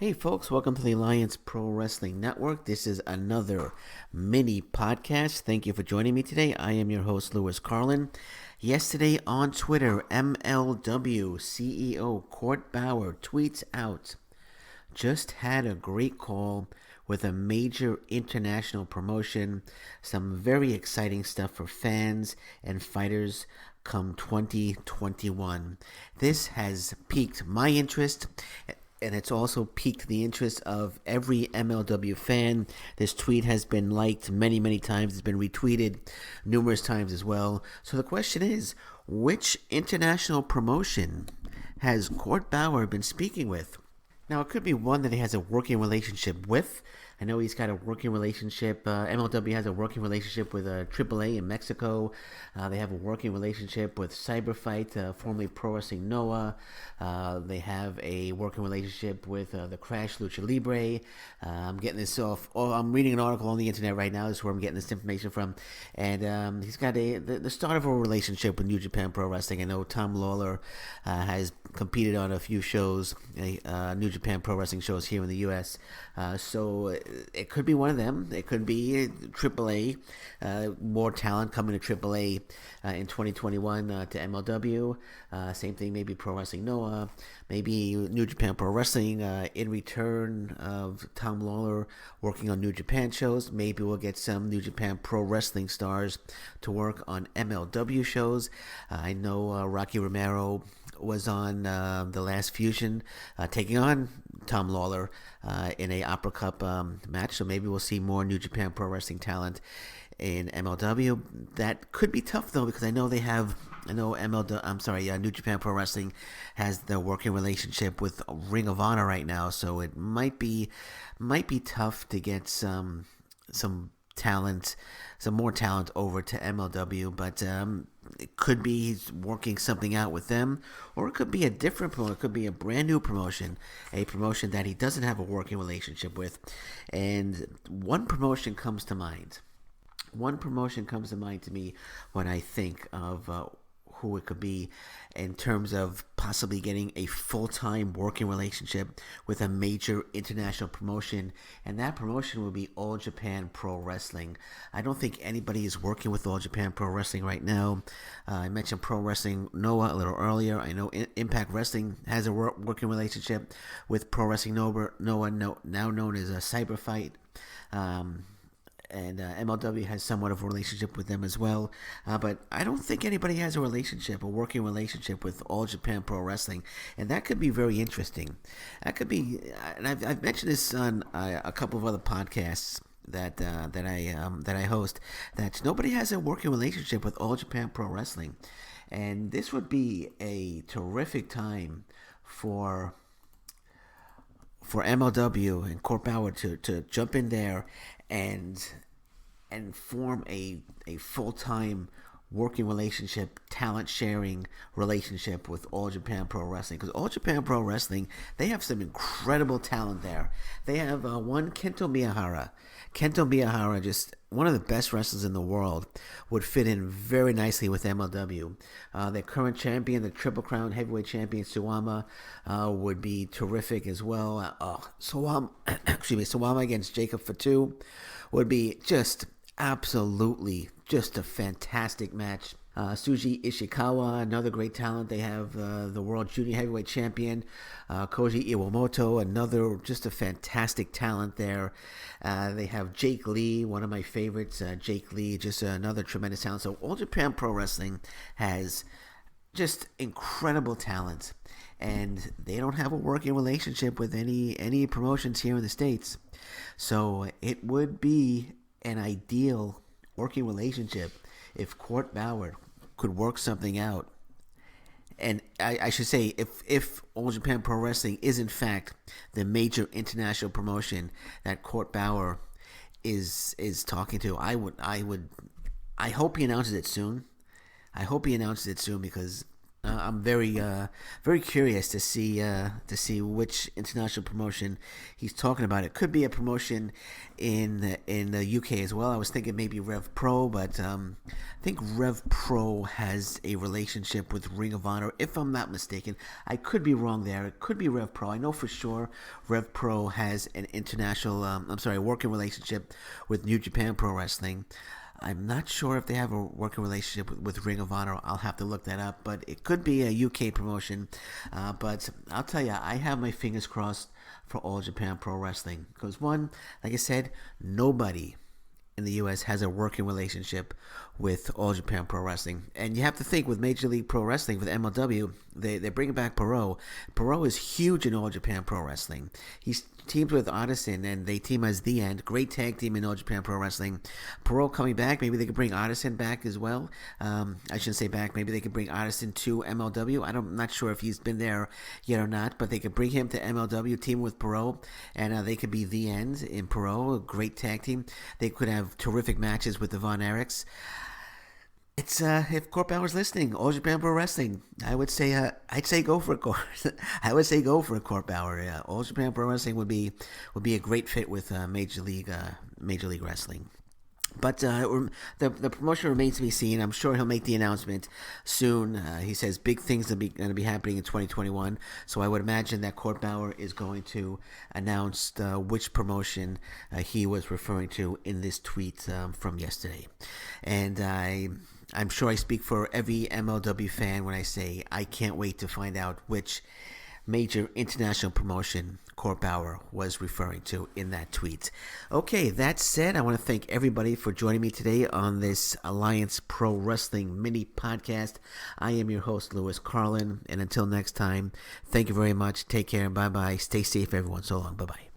Hey folks, welcome to the Alliance Pro Wrestling Network. This is another mini podcast. Thank you for joining me today. I am your host, Lewis Carlin. Yesterday on Twitter, MLW CEO Court Bauer tweets out, just had a great call with a major international promotion. Some very exciting stuff for fans and fighters come 2021. This has piqued my interest, and it's also piqued the interest of every MLW fan. This tweet has been liked many, many times. It's been retweeted numerous times as well. So the question is, which international promotion has Court Bauer been speaking with? Now, it could be one that he has a working relationship with. I know he's got a working relationship. MLW has a working relationship with AAA in Mexico. They have a working relationship with Cyberfight, formerly Pro Wrestling Noah. They have a working relationship with the Crash Lucha Libre. I'm getting this off. Oh, I'm reading an article on the internet right now. This is where I'm getting this information from. And he's got the start of a relationship with New Japan Pro Wrestling. I know Tom Lawler has competed on a few shows, New Japan Pro Wrestling shows here in the U.S. So it could be one of them. It could be AAA, more talent coming to AAA in 2021 to MLW. Same thing, maybe Pro Wrestling Noah, maybe New Japan Pro Wrestling in return of Tom Lawler working on New Japan shows. Maybe we'll get some New Japan Pro Wrestling stars to work on MLW shows. I know Rocky Romero was on the last Fusion, taking on Tom Lawler in a Opera Cup match. So maybe we'll see more New Japan Pro Wrestling talent in MLW. That could be tough though, because I know they have. New Japan Pro Wrestling has the working relationship with Ring of Honor right now, so it might be tough to get some talent, some more talent over to MLW, but it could be he's working something out with them, or it could be a different promotion. It could be a brand new promotion, a promotion that he doesn't have a working relationship with. And one promotion comes to mind. One promotion comes to mind to me when I think of who it could be in terms of possibly getting a full-time working relationship with a major international promotion, and that promotion will be All Japan Pro Wrestling. I don't think anybody is working with All Japan Pro Wrestling right now. I mentioned Pro Wrestling Noah a little earlier. I know Impact Wrestling has a working relationship with Pro Wrestling Noah, now known as Cyberfight. And MLW has somewhat of a relationship with them as well. But I don't think anybody has a working relationship with All Japan Pro Wrestling. And that could be very interesting. That could be, and I've mentioned this on a couple of other podcasts that I host, that nobody has a working relationship with All Japan Pro Wrestling. And this would be a terrific time for MLW and Court Bauer to jump in there and form a full-time working relationship, talent sharing relationship with All Japan Pro Wrestling. Because All Japan Pro Wrestling, they have some incredible talent there. They have one Kento Miyahara. Kento Miyahara, just one of the best wrestlers in the world, would fit in very nicely with MLW. Their current champion, the Triple Crown Heavyweight Champion, Suwama, would be terrific as well. Suwama against Jacob Fatu would be just absolutely just a fantastic match. Suji Ishikawa, another great talent. They have the World Junior Heavyweight Champion, Koji Iwamoto, another just a fantastic talent there. They have Jake Lee, one of my favorites. Jake Lee, just another tremendous talent. So All Japan Pro Wrestling has just incredible talent, and they don't have a working relationship with any promotions here in the States. So it would be an ideal working relationship if Court Bauer could work something out. And I should say, if All Japan Pro Wrestling is in fact the major international promotion that Court Bauer is talking to, I hope he announces it soon. I hope he announces it soon, because I'm very curious to see which international promotion he's talking about. It could be a promotion in the UK as well. I was thinking maybe Rev Pro, but I think Rev Pro has a relationship with Ring of Honor, if I'm not mistaken. I could be wrong there. It could be Rev Pro. I know for sure Rev Pro has an international, working relationship with New Japan Pro Wrestling. I'm not sure if they have a working relationship with Ring of Honor. I'll have to look that up, but it could be a UK promotion. But I'll tell you, I have my fingers crossed for All Japan Pro Wrestling because one, like I said, nobody in the U.S. has a working relationship with All Japan Pro Wrestling. And you have to think with Major League Pro Wrestling, with MLW, they're bringing back Perot. Perot is huge in All Japan Pro Wrestling. He's teamed with Otterson, and they team as The End. Great tag team in All Japan Pro Wrestling. Perot coming back. Maybe they could bring Otterson back as well. I shouldn't say back. Maybe they could bring Otterson to MLW. I'm not sure if he's been there yet or not, but they could bring him to MLW, team with Perot, and they could be The End in Perot. A great tag team. They could have terrific matches with the Von Erichs. It's if Court Bauer's listening, All Japan Pro Wrestling, I'd say go for it. I would say go for it, Court Bauer. All Japan Pro Wrestling would be a great fit with Major League Wrestling. But the promotion remains to be seen. I'm sure he'll make the announcement soon. He says big things are going to be happening in 2021. So I would imagine that Court Bauer is going to announce which promotion he was referring to in this tweet from yesterday. And I'm sure I speak for every MLW fan when I say I can't wait to find out which major international promotion Court Bauer was referring to in that tweet. Okay, that said, I want to thank everybody for joining me today on this Alliance Pro Wrestling mini podcast. I am your host, Lewis Carlin, and until next time, thank you very much. Take care and bye-bye. Stay safe, everyone. So long. Bye-bye.